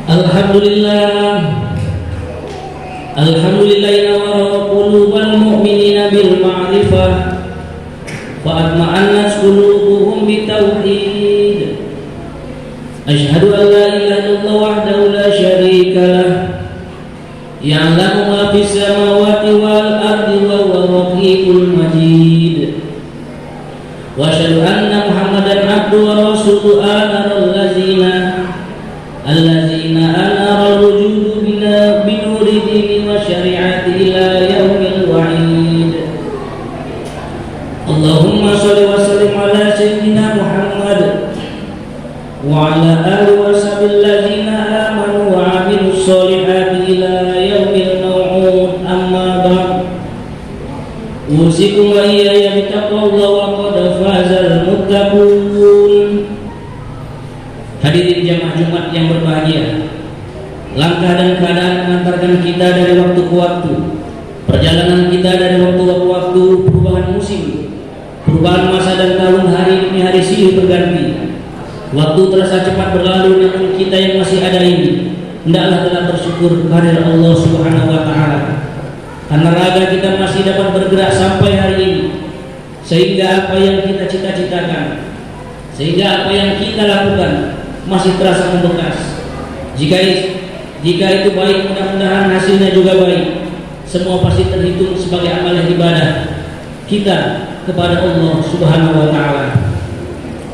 Alhamdulillah, Alhamdulillah nawara qulubal mu'minina bil ma'rifah wa atma'annat qulubuhum bitauhid. Asyhadu an la ilaha illallah wahdahu la syarika lah, ya'lamu ma fis samawati wal ardi wa huwa raqiibul majid. Wa asyhadu anna Muhammadan abduhu wa rasuluhu allazina anara al-wujudu binuri dini wa syari'ati ila yaumil wa'id. Allahumma shalli wa sallim ala sayyidina Muhammad wa ala alihi wa sahbihi allazina amanu wa 'amilus sholihati ila yaumil maw'ud. Amma ba'd. Usikum wa iyaya bittaqwallahi wa qad fazal muttaqun. Hadirin jamaah Jumat yang berbahagia, langkah dan keadaan mengantarkan kita dari waktu ke waktu. Perjalanan kita dari waktu ke waktu, perubahan musim, perubahan masa dan tahun, hari demi hari silih berganti. Waktu terasa cepat berlalu, namun kita yang masih ada ini hendaklah tetap bersyukur kehadirat Allah Subhanahu wa taala. Karena raga kita masih dapat bergerak sampai hari ini, sehingga apa yang kita cita-citakan, sehingga apa yang kita lakukan masih terasa membekas. Jika itu baik, mudah-mudahan hasilnya juga baik. Semua pasti terhitung sebagai amal ibadah kita kepada Allah Subhanahu wa taala.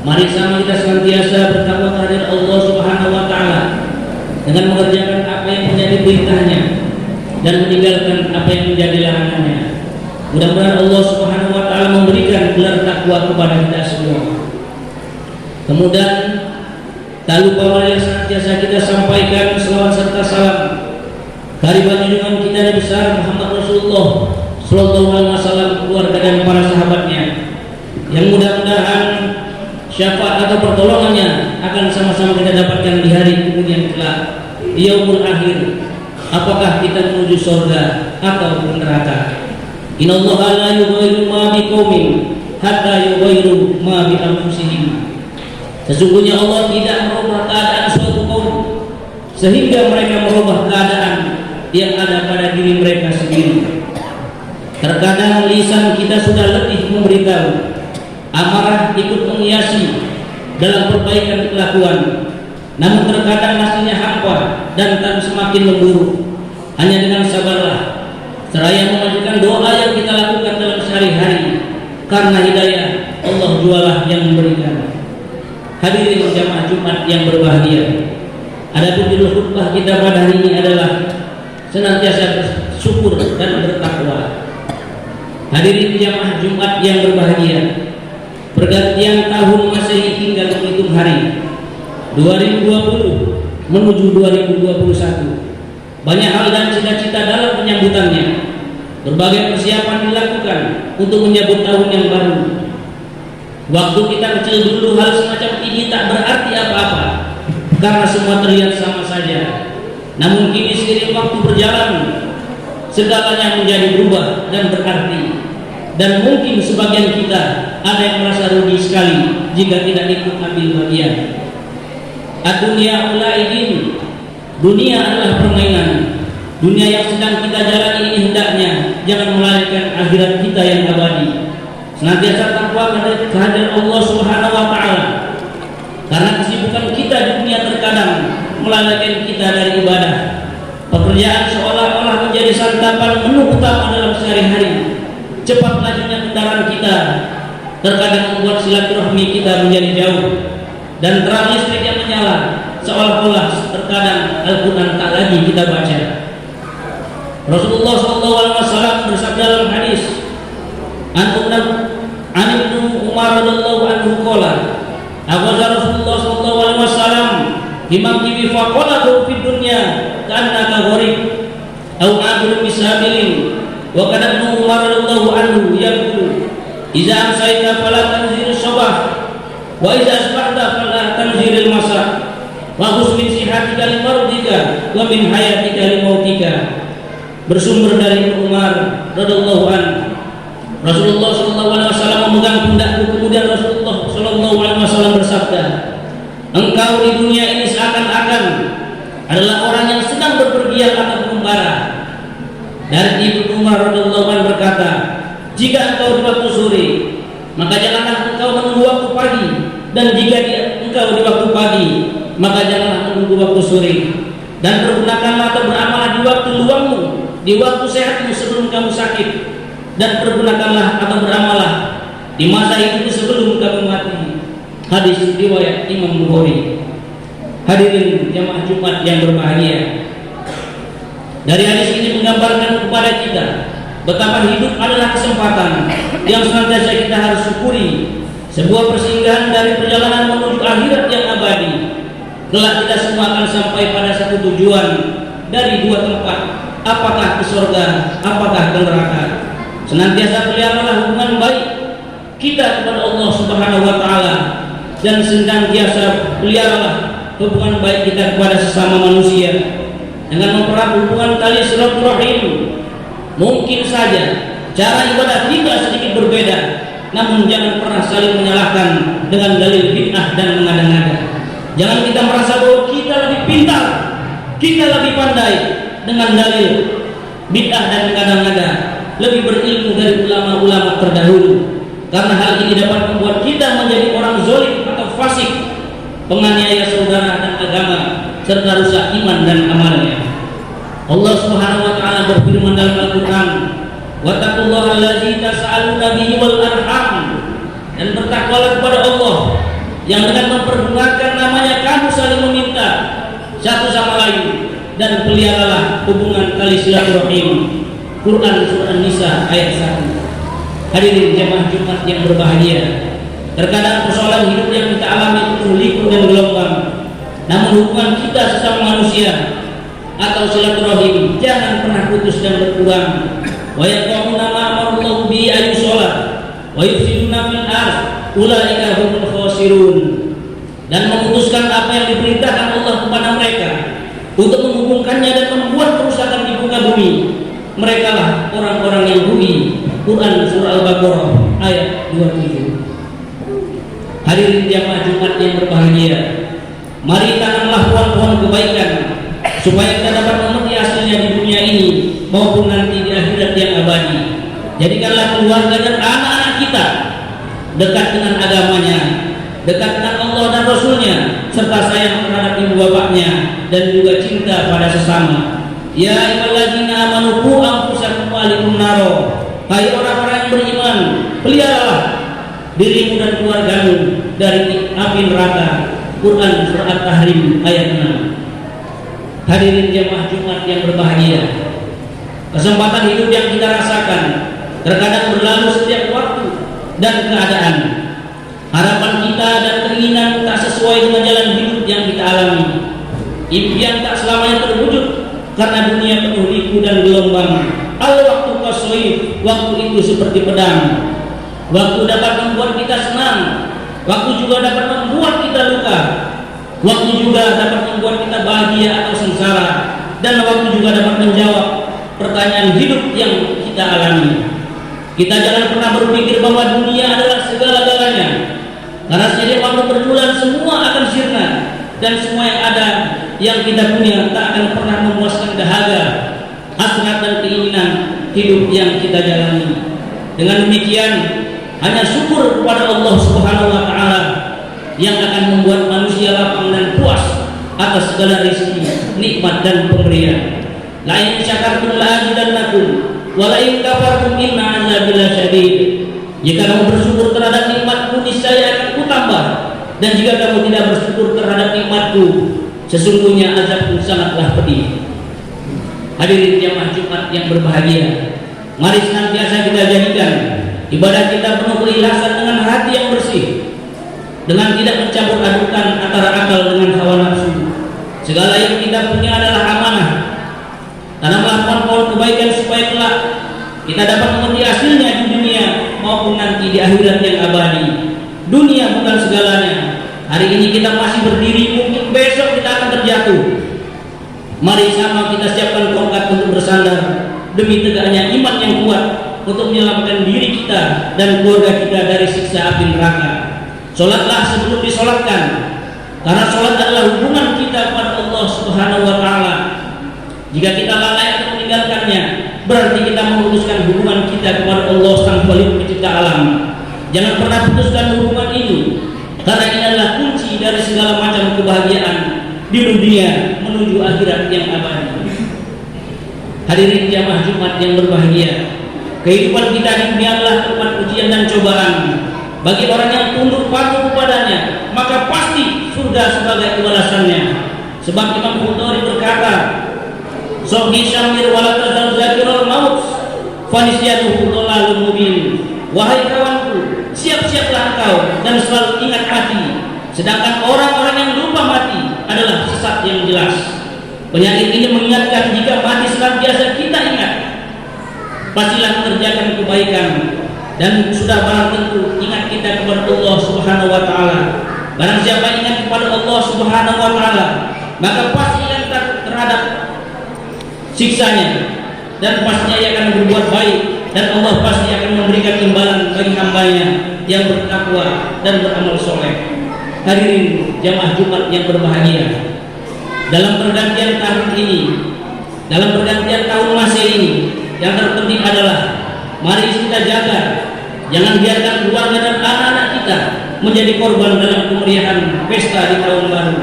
Mari sama kita senantiasa bertakwa kepada Allah Subhanahu wa taala dengan mengerjakan apa yang menjadi perintahnya dan meninggalkan apa yang menjadi larangannya. Mudah-mudahan Allah Subhanahu wa taala memberikan gelar takwa kepada kita semua. Kemudian tak lupa mari senantiasa kita sampaikan selawat serta salam dari junjungan kita Nabi besar Muhammad Rasulullah sallallahu alaihi wasallam, keluarga dan para sahabatnya, yang mudah-mudahan syafaat atau pertolongannya akan sama-sama kita dapatkan di hari kemudian kelak, di yaumul akhir. Apakah kita menuju surga atau neraka? Innallaha la yughayyiru ma biqaumin hatta yughayyiru ma bi anfusihim. Sesungguhnya Allah tidak merubah keadaan suatu kaum sehingga mereka merubah keadaan yang ada pada diri mereka sendiri. Terkadang lisan kita sudah letih memberitahu, amarah ikut menghiasi dalam perbaikan kelakuan, namun terkadang hasilnya hampa dan tak semakin memburuk. Hanya dengan sabarlah seraya memajukan doa yang kita lakukan dalam sehari-hari, karena hidayah Allah jualah yang memberikan. Hadirin jamaah Jumat yang berbahagia, adapun judul khutbah kita pada hari ini adalah senantiasa bersyukur dan bertakwa. Hadirin jamaah Jumat yang berbahagia, pergantian tahun Masehi tinggal menghitung hari 2020 menuju 2021. Banyak hal dan cita-cita dalam penyambutannya. Berbagai persiapan dilakukan untuk menyambut tahun yang baru. Waktu kita kecil dulu, hal semacam ini tak berarti apa-apa karena semua terlihat sama saja. Namun kini seiring waktu berjalan, segalanya menjadi berubah dan berarti. Dan mungkin sebagian kita ada yang merasa rugi sekali jika tidak ikut ambil bagian. Ad-dunya ulaidin, dunia adalah permainan. Dunia yang sedang kita jalani ini hendaknya jangan melarikan akhirat kita yang abadi. Senantiasa takwa kehadiran Allah Subhanahu wa taala. Karena kesibukan kita di dunia terkadang melalaikan kita dari ibadah. Pekerjaan seolah-olah menjadi santapan menu utama dalam sehari-hari. Cepat lajunya kendaraan kita terkadang membuat silaturahmi kita menjadi jauh, dan terang listrik yang menyala seolah-olah terkadang Al-Quran tak lagi kita baca. Rasulullah SAW bersabda dalam hadis, An Ibnu Umar radhiyallahu anhu qala, aghza Rasulullah SAW bima kibi faqala fi dunya ka'annaka gharib aw abiru bisabilin. Wa kana Ibnu Umar radhiyallahu anhu yaqulu, idza amsayta fala tanzil sabah wa idza asbahta fala tanzil masa wa khus min sihatika li mardika wa min hayatika li mautika. Bersumber dari Ibnu Umar radhiyallahu anhu, Rasulullah SAW memegang pundakku, kemudian Rasulullah SAW bersabda, engkau di dunia ini seakan-akan adalah orang yang sedang berpergian atau mengembara. Dari Ibnu Umar radhiyallahu anhu berkata, jika engkau di waktu sore, maka janganlah engkau menunggu waktu pagi, dan jika engkau di waktu pagi, maka janganlah menunggu waktu sore. Dan pergunakanlah atau beramallah di waktu luangmu, di waktu sehatmu sebelum kamu sakit, dan pergunakanlah atau beramallah di masa itu sebelum kamu mati. Hadis riwayat Imam Bukhari. Hadirin jamaah Jumat yang berbahagia, dari hadis ini menggambarkan kepada kita betapa hidup adalah kesempatan yang senantiasa kita harus syukuri, sebuah persinggahan dari perjalanan menuju akhirat yang abadi. Kelak kita semua akan sampai pada satu tujuan dari dua tempat, apakah ke surga, apakah ke neraka. Senantiasa peliharalah hubungan baik kita kepada Allah Subhanahu wa taala, dan senantiasa peliharalah hubungan baik kita kepada sesama manusia dengan mempererat hubungan tali silaturahim. Mungkin saja cara ibadah kita sedikit berbeda, namun jangan pernah saling menyalahkan dengan dalil bid'ah dan mengada-ngada. Jangan kita merasa bahwa kita lebih pintar, kita lebih pandai dengan dalil bid'ah dan mengada-ngada, lebih berilmu dari ulama-ulama terdahulu, karena hal ini dapat membuat kita menjadi orang zalim atau fasik, penganiaya saudara dan agama, serta rusak iman dan amalnya. Allah Subhanahu wa taala berfirman dalam Al-Qur'an, "Wattaqullaha allazi tas'aluna bihi wal arham." Dan bertakwalah kepada Allah yang dengan mempergunakan namanya kamu saling meminta satu sama lain, dan peliharalah hubungan tali silaturahim. Quran surah An-Nisa ayat 1. Hadirin jemaah Jumat yang berbahagia, terkadang persoalan hidup yang kita alami itu liku dan gelombang, namun hubungan kita sesama manusia atau silaturahim jangan pernah putus dan berkurang. Wa yaquluna ma amarallahu bi ayu sholat wa yufsiduna fil ardh ulaika humul khasirun. Dan memutuskan apa yang diperintahkan Allah kepada mereka untuk menghubungkannya dan membuat kerusakan di muka bumi, mereka lah orang-orang yang rugi. Quran surah Al-Baqarah ayat 27. Hadirin jamaah Jumat yang berbahagia, mari tanamlah pohon-pohon kebaikan supaya kita dapat memetik hasilnya di dunia ini maupun nanti di akhirat yang abadi. Jadikanlah keluarga dan anak-anak kita dekat dengan agamanya, dekat dengan Allah dan Rasulnya, serta sayang terhadap ibu bapaknya, dan juga cinta pada sesama. Ya ayyuhalladzina amanu qu anfusakum wa ahlikum naro. Hai orang-orang yang beriman, peliharalah dirimu dan keluargamu dari api neraka. Quran surah At-Tahrim ayat 6. Hadirin jemaah Jumat yang berbahagia, kesempatan hidup yang kita rasakan terkadang berlalu setiap waktu dan keadaan. Harapan kita dan keinginan tak sesuai dengan jalan hidup yang kita alami. Impian tak selamanya terwujud karena dunia penuh liku dan gelombang. Al-waktu qasoif, waktu itu seperti pedang. Waktu dapat membuat kita senang, waktu juga dapat membuat kita luka. Waktu juga dapat membuat kita bahagia atau sengsara, dan waktu juga dapat menjawab pertanyaan hidup yang kita alami. Kita jangan pernah berpikir bahwa dunia adalah segala-galanya, karena setiap waktu berbulan semua akan sirna, dan semua yang ada yang kita punya tak akan pernah memuaskan dahaga, hasrat dan keinginan hidup yang kita jalani. Dengan demikian, hanya syukur kepada Allah Subhanahu wa taala yang akan membuat manusia lapang dan puas atas segala rezeki, nikmat dan pemberian. La in syakartum la azidannakum wa la in kafartum inna azabi lasyadid. Jika kamu bersyukur terhadap nikmatku, niscaya akan kutambah, dan jika kamu tidak bersyukur terhadap nikmatku, sesungguhnya azabku sangatlah pedih. Hadirin jamaah Jumat yang berbahagia, mari senantiasa kita jadikan ibadah kita penuh keikhlasan dengan hati yang bersih, dengan tidak mencampur adukan antara akal dengan hawa nafsu. Segala yang kita punya adalah amanah. Tanamlah pohon-pohon kebaikan supaya kelak kita dapat memetik hasilnya di dunia maupun nanti di akhirat yang abadi. Dunia bukan segalanya. Hari ini kita masih berdiri, mungkin besok kita akan terjatuh. Mari sama kita siapkan tongkat untuk bersandar demi tegaknya iman yang kuat untuk menyelamatkan diri kita dan keluarga kita dari siksa api neraka. Sholatlah sebelum disolatkan, karena sholat adalah hubungan kita kepada Allah Subhanahu wa Jika kita lalai atau meninggalkannya, berarti kita memutuskan hubungan kita kepada Allah Sang Khaliq Pencipta alam. Jangan pernah putuskan hubungan itu, karena ini adalah kunci dari segala macam kebahagiaan di dunia menuju akhirat yang abadi. Hadirin jamaah Jumat yang berbahagia, kehidupan kita di dunia adalah tempat ujian dan cobaan. Bagi orang yang tunduk patuh kepadanya, maka pasti surga sebagai balasannya. Sebab Imam Bukhari berkata, "Sohi syamir wala tazal zakirul maut, fanisyanuhu dhalalun mubin." Wahai kawanku, siap-siaplah engkau dan selalu ingat mati. Sedangkan orang-orang yang lupa mati adalah sesat yang jelas. Penyakit ini mengingatkan jika mati senantiasa kita ingat, pastilah mengerjakan kebaikan. Dan sudah barang tentu ingat kita kepada Allah Subhanahu wa Ta'ala. Barang siapa ingat kepada Allah Subhanahu wa Ta'ala, maka pasti ingat terhadap siksanya, dan pastinya ia akan berbuat baik, dan Allah pasti akan memberikan imbalan bagi hambanya yang bertakwa dan beramal soleh. Hadirin jamaah Jumat yang berbahagia, dalam pergantian tahun ini, dalam pergantian tahun Masehi ini, yang terpenting adalah mari kita jaga, jangan biarkan keluarga dan anak-anak kita menjadi korban dalam kemeriahan pesta di tahun baru.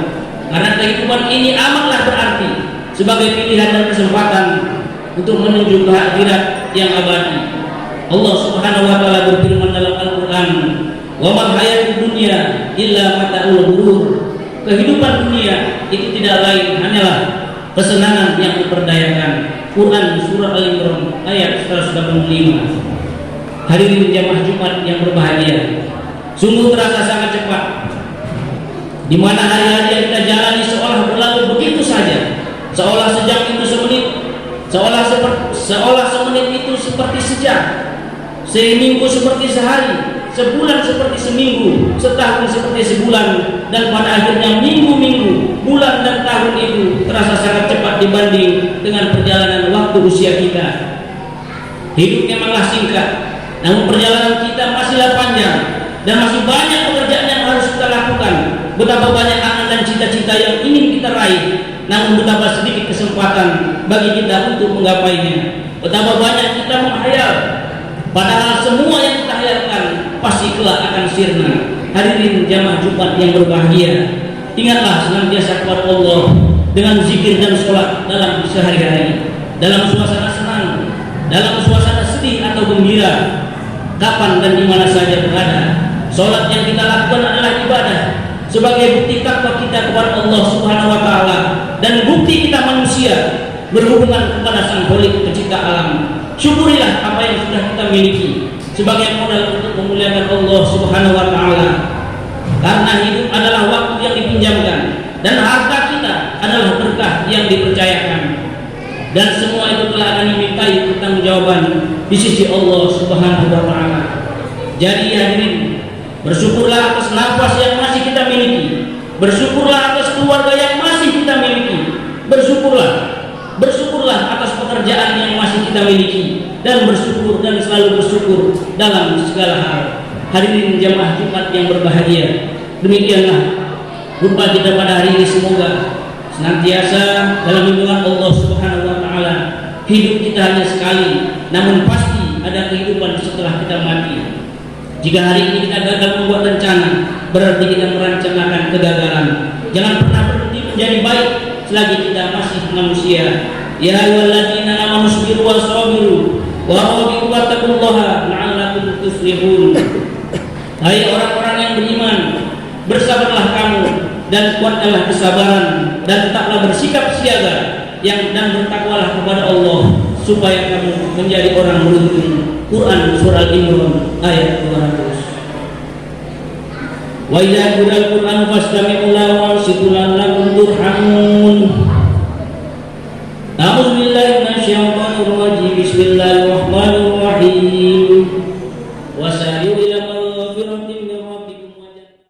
Karena kehidupan ini amatlah berarti sebagai pilihan dan kesempatan untuk menuju ke akhirat yang abadi. Allah Subhanahu wa Ta'ala berfirman dalam Al-Quran, "Wa mal hayatud dunya illa mata'ul ghurur." Kehidupan dunia itu tidak lain hanyalah kesenangan yang memperdayakan. Quran surah Al-Imran ayat 185. Hadirin jamaah Jumat yang berbahagia, sungguh terasa sangat cepat, di mana hari-hari yang kita jalani seolah berlalu begitu saja, seolah sejam itu semenit, seolah semenit itu seperti sejam, seminggu seperti sehari, sebulan seperti seminggu, setahun seperti sebulan, dan pada akhirnya minggu-minggu, bulan dan tahun itu terasa sangat cepat dibanding dengan perjalanan waktu usia kita. Hidup memanglah singkat, namun perjalanan kita masihlah panjang, dan masih banyak pekerjaan yang harus kita lakukan. Betapa banyak angan dan cita-cita yang ingin kita raih, namun betapa sedikit kesempatan bagi kita untuk menggapainya. Betapa banyak kita menghayal, padahal semua yang kita hayalkan pasti kelak akan sirna. Hadirin jamaah Jumat yang berbahagia, ingatlah senantiasa kepada Allah dengan zikir dan sholat dalam sehari-hari, dalam suasana senang, dalam suasana sedih atau gembira, kapan dan di mana saja berada. Sholat yang kita lakukan adalah ibadah sebagai bukti takwa kita kepada Allah Subhanahu wa Ta'ala, dan bukti kita manusia berhubungan kepada Sang Khaliq Pencipta alam. Syukurilah apa yang sudah kita miliki sebagai modal untuk memuliakan Allah Subhanahu wa Ta'ala. Karena hidup adalah waktu yang dipinjamkan, dan harta kita adalah berkah yang dipercayakan, dan semua itu telah akan dimintai pertanggungjawaban di sisi Allah Subhanahu wa Ta'ala. Jadi hadirin, bersyukurlah atas nafas yang masih kita miliki, bersyukurlah atas keluarga yang masih kita miliki, bersyukurlah atas pekerjaan yang masih kita miliki, dan bersyukur dan selalu bersyukur dalam segala hal. Hadirin jamaah Jumat yang berbahagia, demikianlah jumpa kita pada hari ini. Semoga senantiasa dalam lindungan Allah Subhanahu wa Ta'ala. Hidup kita hanya sekali, namun pasti ada kehidupan setelah kita mati. Jika hari ini kita gagal membuat rencana, berarti kita merencanakan kegagalan. Jangan pernah berhenti menjadi baik selagi kita masih manusia. Ya ayyuhalladzina amanu sabiru wa sabiru wa rabitu wattaqullaha la'allakum tuflihun. Hai orang-orang yang beriman, bersabarlah kamu dan kuatkanlah kesabaran, dan tetaplah bersikap siaga dan bertakwalah kepada Allah supaya kamu menjadi orang beruntung. Quran surah Al-Imran ayat 200. Wa idza quri'al Qur'anu fastami'u lahu wa ansitu la'allakum turhamun. A'udzu billahi minasyaitonir rajim. Bismillahirrahmanirrahim.